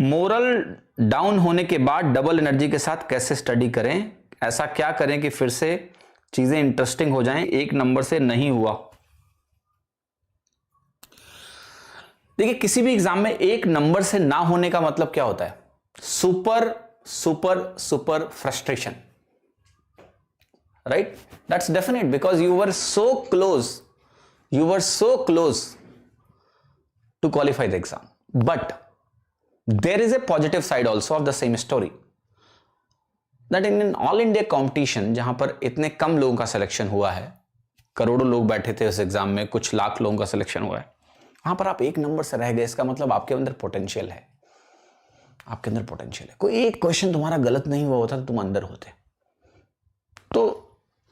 Moral down होने के बाद डबल एनर्जी के साथ कैसे स्टडी करें, ऐसा क्या करें कि फिर से चीजें इंटरेस्टिंग हो जाएं। एक नंबर से नहीं हुआ। देखिए, किसी भी एग्जाम में एक नंबर से ना होने का मतलब क्या होता है? Super super super frustration, right? That's definite, because you were so close to qualify the exam. But there is a positive side also of the same story, that in an all India competition जहां पर इतने कम लोगों का selection हुआ है, करोड़ों लोग बैठे थे उस एग्जाम में, कुछ लाख लोगों का सिलेक्शन हुआ है, वहां पर आप एक नंबर से रह गए, इसका मतलब आपके अंदर पोटेंशियल है. आपके अंदर पोटेंशियल है. कोई एक क्वेश्चन तुम्हारा गलत नहीं हुआ होता तो तुम अंदर होते. तो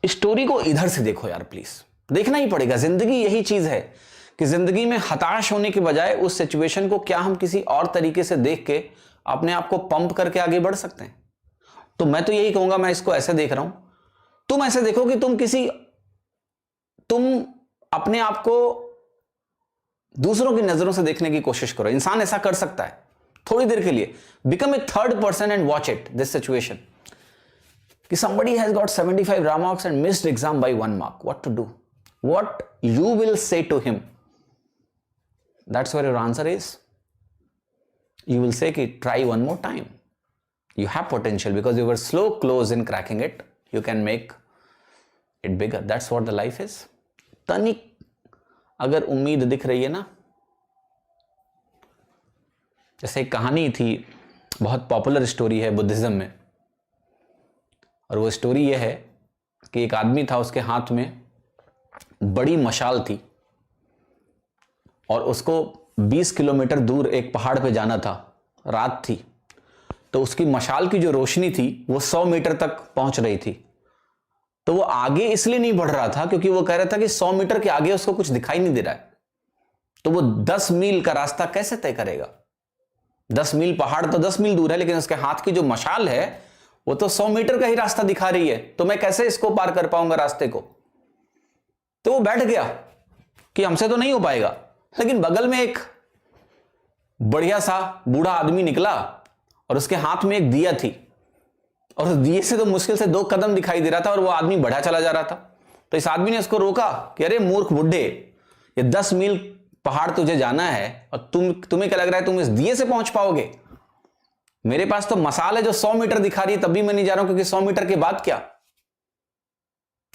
स्टोरी को इधर से देखो यार, प्लीज देखना ही पड़ेगा. जिंदगी यही चीज है कि जिंदगी में हताश होने के बजाय उस सिचुएशन को क्या हम किसी और तरीके से देख के अपने आप को पंप करके आगे बढ़ सकते हैं. तो मैं तो यही कहूंगा, मैं इसको ऐसे देख रहा हूं, तुम ऐसे देखो कि तुम अपने आप को दूसरों की नजरों से देखने की कोशिश करो. इंसान ऐसा कर सकता है थोड़ी देर के लिए. Become a third person and watch it, this situation कि somebody has got 75 raw marks and missed exam by 1 mark. What to do? What you will say to him? That's where your answer is. You will say, try one more time. You have potential because you were slow close in cracking it. You can make it bigger. That's what the life is. तनिक अगर उम्मीद दिख रही है ना, जैसे एक कहानी थी, बहुत पॉपुलर स्टोरी है बुद्धिज्म में, और वो स्टोरी ये है कि एक आदमी था, उसके हाथ में बड़ी मशाल थी और उसको 20 किलोमीटर दूर एक पहाड़ पे जाना था. रात थी, तो उसकी मशाल की जो रोशनी थी वो 100 मीटर तक पहुंच रही थी. तो वो आगे इसलिए नहीं बढ़ रहा था क्योंकि वो कह रहा था कि 100 मीटर के आगे उसको कुछ दिखाई नहीं दे रहा है. तो वो 10 मील का रास्ता कैसे तय करेगा? 10 मील, पहाड़ तो 10 मील दूर है, लेकिन उसके हाथ की जो मशाल है वो तो 100 मीटर का ही रास्ता दिखा रही है. तो मैं कैसे इसको पार कर पाऊंगा रास्ते को? तो वो बैठ गया कि हमसे तो नहीं हो पाएगा. लेकिन बगल में एक बढ़िया सा बूढ़ा आदमी निकला और उसके हाथ में एक दिया थी, और उस दिए से तो मुश्किल से 2 कदम दिखाई दे रहा था और वो आदमी बढ़ा चला जा रहा था. तो इस आदमी ने उसको रोका कि अरे मूर्ख बुड्ढे, ये 10 मील पहाड़ तुझे जाना है और तुम्हें क्या लग रहा है तुम इस दिए से पहुंच पाओगे? मेरे पास तो मसाल है जो 100 मीटर दिखा रही है, तब भी मैं नहीं जा रहा हूं, क्योंकि 100 मीटर के बाद क्या,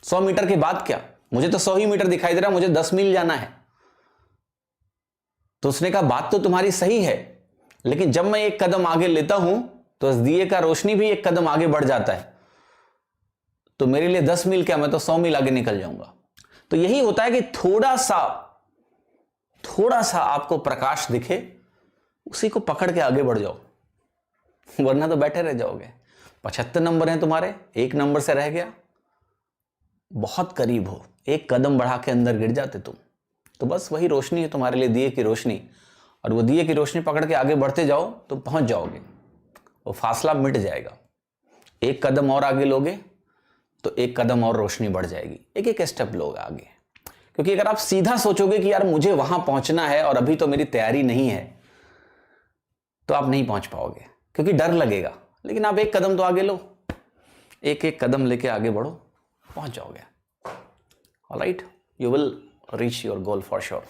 100 मीटर के बाद क्या, मुझे तो 100 ही मीटर दिखाई दे रहा, मुझे 10 मील जाना है. तो उसने कहा बात तो तुम्हारी सही है, लेकिन जब मैं एक कदम आगे लेता हूं तो इस दिए का रोशनी भी एक कदम आगे बढ़ जाता है. तो मेरे लिए 10 मील क्या, मैं तो 100 मील आगे निकल जाऊंगा. तो यही होता है कि थोड़ा सा आपको प्रकाश दिखे, उसी को पकड़ के आगे बढ़ जाओ, वरना तो बैठे रह जाओगे. 75 नंबर हैं तुम्हारे, एक नंबर से रह गया, बहुत करीब हो, एक कदम बढ़ा के अंदर गिर जाते तुम. तो बस वही रोशनी है तुम्हारे लिए, दिए की रोशनी, और वो दिए की रोशनी पकड़ के आगे बढ़ते जाओ तो पहुंच जाओगे, वो फासला मिट जाएगा. एक कदम और आगे लोगे तो एक कदम और रोशनी बढ़ जाएगी. एक एक स्टेप लोगे आगे. क्योंकि अगर आप सीधा सोचोगे कि यार मुझे वहां पहुंचना है और अभी तो मेरी तैयारी नहीं है, तो आप नहीं पहुंच पाओगे, क्योंकि डर लगेगा. लेकिन आप एक कदम तो आगे लो, एक एक कदम लेके आगे बढ़ो, पहुंच जाओगे. Alright, you will reach your goal for sure.